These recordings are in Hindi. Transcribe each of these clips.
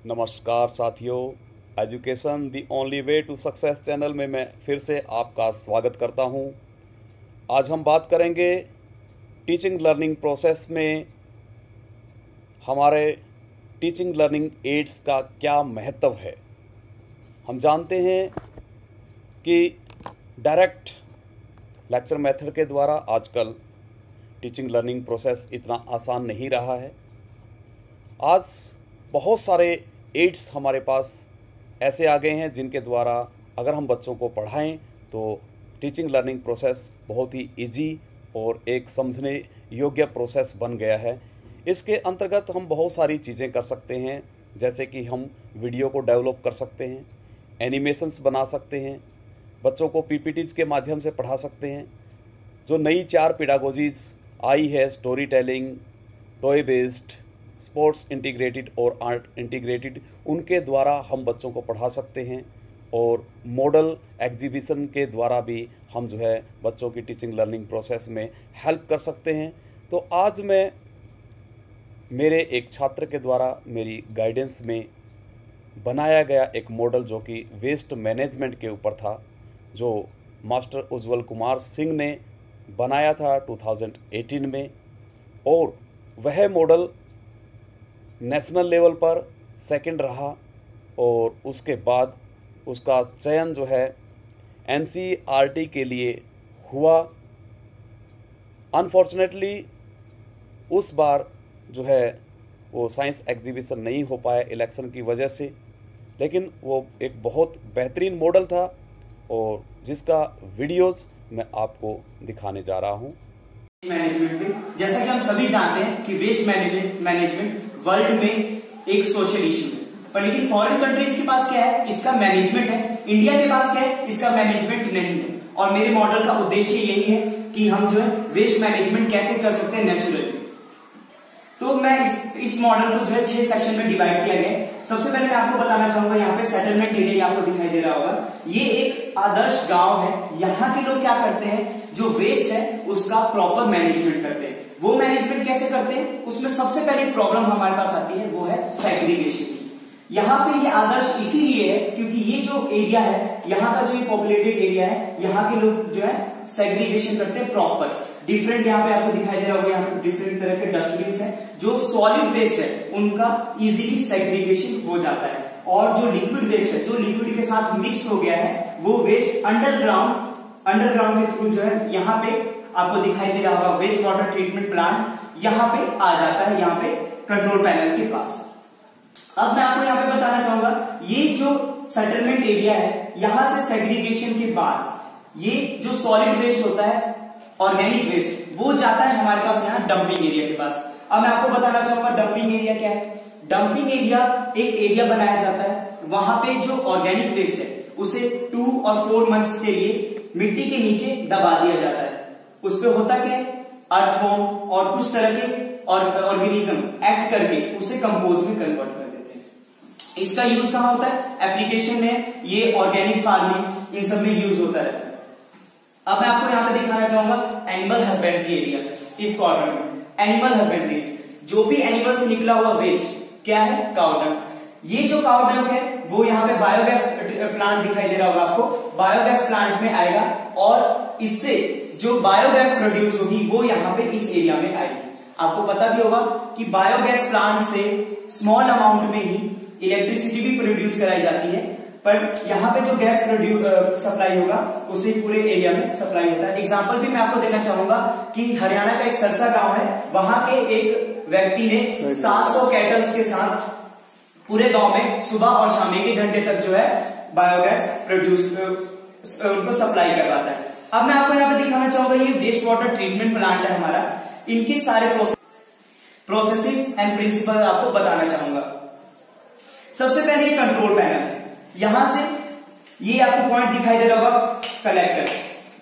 नमस्कार साथियों, education the only way to success channel में मैं फिर से आपका स्वागत करता हूं। आज हम बात करेंगे टीचिंग लर्निंग प्रोसेस में हमारे टीचिंग लर्निंग एड्स का क्या महत्व है। हम जानते हैं कि डायरेक्ट लेक्चर मेथड के द्वारा आजकल टीचिंग लर्निंग प्रोसेस इतना आसान नहीं रहा है। आज बहुत सारे एड्स हमारे पास ऐसे आ गए हैं जिनके द्वारा अगर हम बच्चों को पढ़ाएं तो टीचिंग लर्निंग प्रोसेस बहुत ही इजी और एक समझने योग्य प्रोसेस बन गया है। इसके अंतर्गत हम बहुत सारी चीज़ें कर सकते हैं, जैसे कि हम वीडियो को डेवलप कर सकते हैं, एनिमेशंस बना सकते हैं, बच्चों को पीपीटीज के माध्यम से पढ़ा सकते हैं। जो नई 4 पेडागोजीज आई है, story telling, toy based, sports integrated और आर्ट इंटीग्रेटेड, उनके द्वारा हम बच्चों को पढ़ा सकते हैं। और मॉडल एग्जीबिशन के द्वारा भी हम जो है बच्चों की टीचिंग लर्निंग प्रोसेस में हेल्प कर सकते हैं। तो आज मैं मेरे एक छात्र के द्वारा मेरी गाइडेंस में बनाया गया एक मॉडल जो कि वेस्ट मैनेजमेंट के ऊपर था, जो मास्टर उज्जवल कुमार सिंह ने बनाया था 2018 में, और वह मॉडल नेशनल लेवल पर सेकंड रहा और उसके बाद उसका चयन जो है एनसीईआरटी के लिए हुआ। अनफॉर्चुनेटली उस बार जो है वो साइंस एग्जीबिशन नहीं हो पाया इलेक्शन की वजह से, लेकिन वो एक बहुत बेहतरीन मॉडल था और जिसका वीडियोस मैं आपको दिखाने जा रहा हूँ। मैनेजमेंट में जैसा कि हम सभी जानते हैं कि वेस्ट मैनेजमेंट वर्ल्ड में एक सोशल इशू है, पर लेकिन फॉरेन कंट्रीज के पास क्या है, इसका मैनेजमेंट है। इंडिया के पास क्या है, इसका मैनेजमेंट नहीं है। और मेरे मॉडल का उद्देश्य यही है कि हम जो है वेस्ट मैनेजमेंट कैसे कर सकते हैं नेचुरली। तो मैं इस मॉडल को जो है 6 सेक्शन में डिवाइड किया गया है। सबसे पहले मैं आपको बताना चाहूंगा, यहाँ पे सेटलमेंट एरिया आपको दिखाई दे रहा होगा। ये एक आदर्श गांव है। यहाँ के लोग क्या करते हैं, जो वेस्ट है उसका प्रॉपर मैनेजमेंट करते हैं। वो मैनेजमेंट कैसे करते हैं, उसमें सबसे पहली प्रॉब्लम हमारे पास आती है, वो है सेग्रीगेशन की। यहाँ पे ये आदर्श इसीलिए है क्योंकि ये जो एरिया है, यहाँ का जो पॉपुलेटेड एरिया है, यहाँ के लोग जो है सेग्रीगेशन करते हैं प्रॉपर। डिफरेंट यहाँ पे आपको दिखाई दे रहा होगा, यहाँ पे डिफरेंट तरह के डस्टबिन है। जो सॉलिड वेस्ट है उनका इजीली सेग्रीगेशन हो जाता है, और जो लिक्विड वेस्ट है, जो लिक्विड के साथ मिक्स हो गया है, वो वेस्ट अंडरग्राउंड के थ्रू जो है यहाँ पे आपको दिखाई दे रहा होगा वेस्ट वाटर ट्रीटमेंट प्लांट यहाँ पे आ जाता है, यहाँ पे कंट्रोल पैनल के पास। अब मैं आपको यहाँ पे बताना चाहूंगा, ये जो सेटलमेंट एरिया है, यहाँ से सेग्रीगेशन के बाद ये जो सॉलिड वेस्ट होता है, ऑर्गेनिक वेस्ट, वो जाता है हमारे पास यहाँ डंपिंग एरिया के पास। अब मैं आपको बताना चाहूंगा डंपिंग एरिया क्या है। डंपिंग एरिया एक एरिया बनाया जाता है, वहां पे जो ऑर्गेनिक वेस्ट है उसे 2 और 4 मंथ्स के लिए मिट्टी के नीचे दबा दिया जाता है। उसपे होता क्या है, अर्थवॉर्म और कुछ तरह के ऑर्गेनिज्म एक्ट करके उसे कंपोज में कन्वर्ट कर देते हैं। इसका यूज कहाँ होता है, एप्लीकेशन में, ये ऑर्गेनिक फार्मिंग, इन सब में यूज होता है। अब मैं आपको यहाँ पे दिखाना चाहूंगा एनिमल हस्बेंड्री एरिया। इस कॉर्नर में एनिमल हस्बेंड्री, जो भी एनिमल से निकला हुआ वेस्ट क्या है, काउ डंग। ये जो काउ डंग है वो यहाँ पे बायोगैस प्लांट दिखाई दे रहा होगा आपको, बायोगैस प्लांट में आएगा, और इससे जो बायोगैस प्रोड्यूस होगी वो यहाँ पे इस एरिया में आएगी। आपको पता भी होगा कि बायोगैस प्लांट से स्मॉल अमाउंट में ही इलेक्ट्रिसिटी भी प्रोड्यूस कराई जाती है, पर यहाँ पे जो गैस सप्लाई होगा उसे पूरे एरिया में सप्लाई होता है। एग्जाम्पल भी मैं आपको देना चाहूंगा कि हरियाणा का एक सरसा गांव है, वहां के एक व्यक्ति ने 700 कैटल्स के साथ पूरे गांव में सुबह और शाम 1 घंटे तक जो है बायोगैस प्रोड्यूस उनको सप्लाई करवाता है। अब मैं आपको यहाँ पे दिखाना चाहूंगा, ये वेस्ट वाटर ट्रीटमेंट प्लांट है हमारा। इनके सारे प्रोसेसेस एंड प्रिंसिपल आपको बताना चाहूंगा। सबसे पहले ये कंट्रोल पैनल है। यहां से ये आपको पॉइंट दिखाई दे रहा होगा कलेक्टर।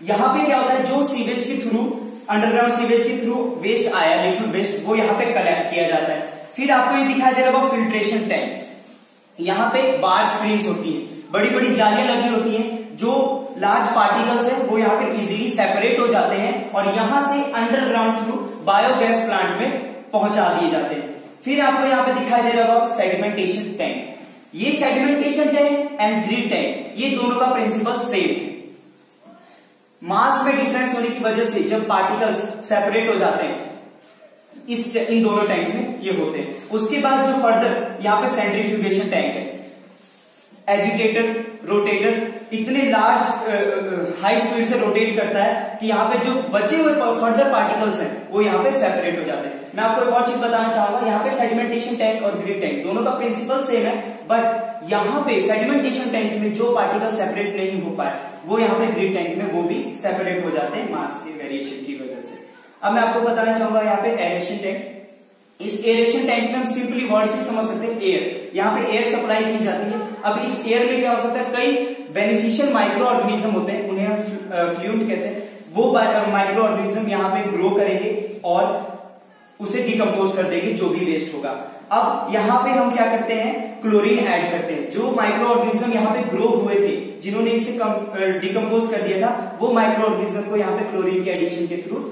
यहां पे क्या होता है, जो सीवेज के थ्रू, अंडरग्राउंड सीवेज के थ्रू वेस्ट आया, लिक्विड वेस्ट, वो यहाँ पे कलेक्ट किया जाता है। फिर आपको ये दिखाई दे रहा होगा फिल्ट्रेशन टैंक। यहाँ पे बार स्क्रीन्स होती है, बड़ी बड़ी जालियां लगी होती हैं, जो लार्ज पार्टिकल्स है वो यहाँ पे इजीली सेपरेट हो जाते हैं और यहां से अंडरग्राउंड थ्रू बायोगैस प्लांट में पहुंचा दिए जाते हैं। फिर आपको यहाँ पे दिखाई दे रहा होगा सेगमेंटेशन टैंक। ये segmentation tank and grid tank, ये दोनों का प्रिंसिपल सेम है। मास में डिफरेंस होने की वजह से जब पार्टिकल्स सेपरेट हो जाते हैं इन दोनों टैंक में ये होते हैं। उसके बाद जो फर्दर यहाँ पे सेंट्रीफ्यूगेशन टैंक है, एजिटेटर, रोटेटर इतने लार्ज हाई स्पीड से रोटेट करता है कि यहाँ पे जो बचे हुए फर्दर पार्टिकल्स हैं वो यहाँ पे सेपरेट हो जाते हैं। मैं आपको एक और चीज बताना चाहूंगा, यहाँ पे सेगमेंटेशन टैंक और ग्रिड टैंक दोनों का प्रिंसिपल सेम है, बट यहाँ पे सेगमेंटेशन टैंक में जो पार्टिकल सेपरेट नहीं हो पाए वो यहाँ पे ग्रिड टैंक में वो भी सेपरेट हो जाते हैं मास के वेरिएशन की वजह से। अब मैं आपको बताना चाहूंगा यहाँ पे एरेशन टैंक। इस एरेशन टैंक में हम सिंपली वर्ड से समझ सकते हैं एयर, यहाँ पे एयर सप्लाई की जाती है। अब इस एयर में क्या हो सकता है, कई बेनिफिशियल माइक्रो ऑर्गेनिज्म होते हैं, उन्हें हम फ्लूइड कहते हैं। वो माइक्रो ऑर्गेनिज्म यहाँ पे ग्रो करेंगे और उसे डिकम्पोज कर देंगे जो भी वेस्ट होगा। अब यहाँ पे हम क्या करते हैं, क्लोरीन ऐड करते हैं। जो माइक्रो ऑर्गेनिज्म यहाँ पे ग्रो हुए थे, जिन्होंने इसे डिकम्पोज कर दिया था, वो माइक्रो ऑर्गेनिज्म को यहाँ पे क्लोरीन के एडिशन के थ्रू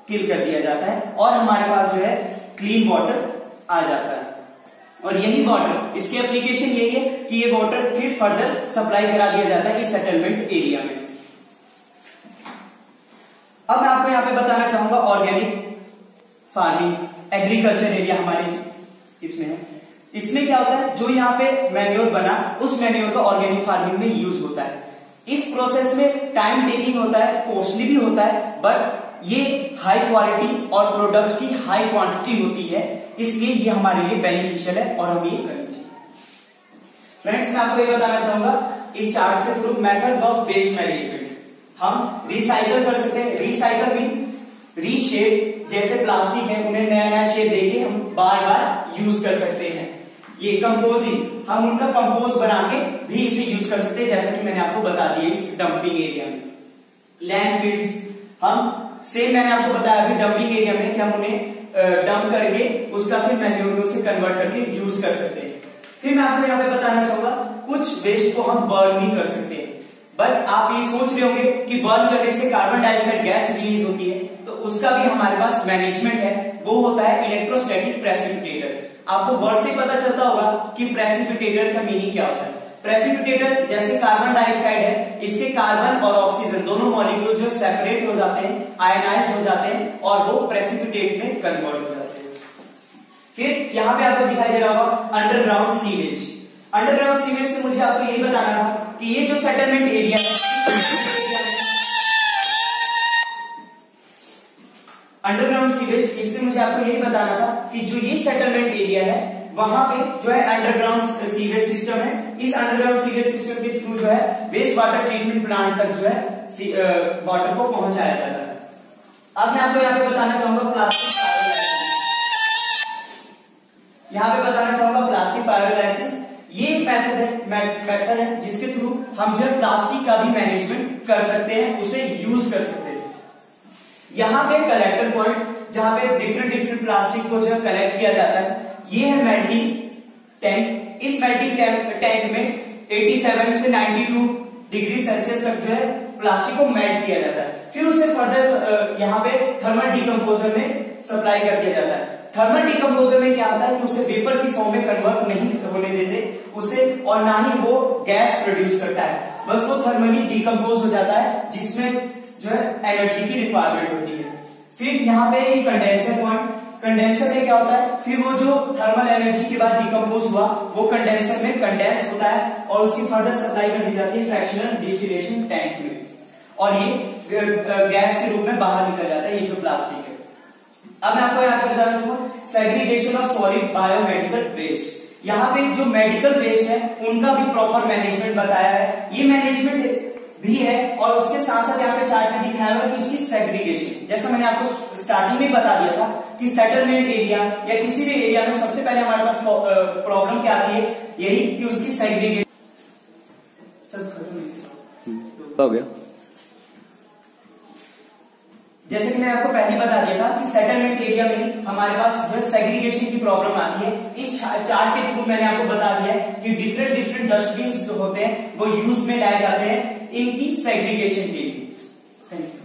किल कर दिया जाता है और हमारे पास जो है क्लीन वाटर आ जाता है। और यही वाटर, इसकी एप्लीकेशन यही है कि ये वाटर फिर फर्दर सप्लाई करा दिया जाता है इस सेटलमेंट एरिया में। अब मैं आपको यहाँ पे बताना चाहूंगा ऑर्गेनिक फार्मिंग, एग्रीकल्चर एरिया हमारे इसमें है। इसमें क्या होता है, जो यहाँ पे मैन्योर बना उस मैन्योर का ऑर्गेनिक फार्मिंग में यूज होता है। इस प्रोसेस में टाइम टेकिंग होता है, कॉस्टली भी होता है, बट ये हाई क्वालिटी और प्रोडक्ट की हाई क्वांटिटी होती है, इसलिए ये हमारे लिए बेनिफिशियल है और हमें ये करनी चाहिए। फ्रेंड्स, मैं आपको ये बताना चाहूंगा इस चार्ट के through methods of waste management. हम रिसाइकल कर सकते हैं। रिसाइकल मीन रीशेप, जैसे प्लास्टिक है उन्हें नया नया शेप देके हम बार बार यूज कर सकते हैं। ये कंपोजिंग, हम उनका कंपोज बना के भी इसे यूज कर सकते हैं, जैसा कि मैंने आपको बता दिया इस डंपिंग एरिया में। लैंडफिल्स, हम सेम मैंने आपको बताया अभी डंपिंग एरिया में कि हम उन्हें डंप करके उसका फिर मैन्योर में उसे कन्वर्ट करके यूज कर सकते हैं। फिर मैं आपको यहाँ पे बताना चाहूंगा कुछ वेस्ट को हम बर्न नहीं कर सकते, बट आप ये सोच रहे होंगे कि बर्न करने से कार्बन डाइऑक्साइड गैस रिलीज होती है, तो उसका भी हमारे पास मैनेजमेंट है। वो होता है इलेक्ट्रोस्टैटिक प्रेसिपिटेटर। आपको वर्ड से पता चलता होगा कि प्रेसिपिटेटर का मीनिंग क्या होता है। प्रेसिपिटेटर जैसे कार्बन डाइऑक्साइड है, इसके कार्बन और ऑक्सीजन दोनों मॉलिक्यूल जो सेपरेट हो जाते हैं, आयनाइज्ड हो जाते हैं और वो प्रेसिपिटेट में कन्वर्ट हो जाते हैं। फिर यहाँ पे आपको दिखाई दे रहा होगा अंडरग्राउंड सीवेज। अंडरग्राउंड सीवेज से मुझे आपको यही बताना था कि ये जो सेटलमेंट एरिया है, अंडरग्राउंड सीवेज, इससे मुझे आपको यही बताना था कि जो ये सेटलमेंट एरिया है वहां पे जो है अंडरग्राउंड सीवेज सिस्टम है। इस अंडरग्राउंड सीवेज सिस्टम के थ्रू जो है वेस्ट वाटर ट्रीटमेंट प्लांट तक जो है वाटर को पहुंचाया जाता है। अब मैं आपको यहाँ पे बताना चाहूंगा प्लास्टिक पायरोलाइसिस। यहाँ पे बताना चाहूंगा प्लास्टिक पायरोलाइसिस, ये एक मेथड है जिसके थ्रू हम जो है प्लास्टिक का भी मैनेजमेंट कर सकते हैं, उसे यूज कर सकते हैं। यहाँ पे कलेक्टर पॉइंट जहां पे डिफरेंट प्लास्टिक को जो है कलेक्ट किया जाता है, ये है मेल्टिंग टैंक। इस मेल्टिंग टैंक में 87 से 92 डिग्री सेल्सियस तक जो है प्लास्टिक को मेल्ट किया जाता है। फिर उसे फर्दर यहाँ पे थर्मल डिकम्पोजर में सप्लाई कर दिया जाता है। थर्मल डिकम्पोजर में क्या होता है कि उसे वेपर की फॉर्म में कन्वर्ट नहीं होने देते उसे, और ना ही वो गैस प्रोड्यूस करता है, बस वो थर्मली डिकम्पोज हो जाता है, जिसमें जो है एनर्जी की रिक्वायरमेंट होती है। फिर यहाँ पे कंडेंसर पॉइंट, कंडेंसर में क्या होता है, फिर वो जो थर्मल एनर्जी के बाद डिकम्पोज हुआ वो कंडेंसर में कंडेंस होता है और उसकी फर्दर सप्लाई कर दी जाती है फ्रैक्शनल डिस्टिलेशन टैंक में, और ये गैस के रूप में बाहर निकल जाता है, ये जो प्लास्टिक है। अब मैं आपको यहाँ पे बताना चाहूंगा segregation of solid biomedical waste. यहाँ पे जो मेडिकल वेस्ट है उनका भी प्रॉपर मैनेजमेंट बताया है। ये मैनेजमेंट भी है और उसके साथ साथ यहाँ पे चार्ट में दिखाया हुआ कि इसकी सेग्रीगेशन, जैसा मैंने आपको स्टार्टिंग में बता दिया था कि सेटलमेंट एरिया या किसी भी एरिया में सबसे पहले हमारे पास प्रॉब्लम क्या आती है, यही कि उसकी सेग्रीगेशन। सब खत्म हो गया। जैसे कि मैंने आपको पहले बता दिया था कि सेटलमेंट एरिया में हमारे पास जो सेग्रीगेशन की प्रॉब्लम आती है। इस चार्ट के थ्रू मैंने आपको बता दिया है कि डिफरेंट डस्टबिन जो होते हैं वो यूज में लाए जाते हैं इनकी सेग्रीगेशन के लिए। Thank you.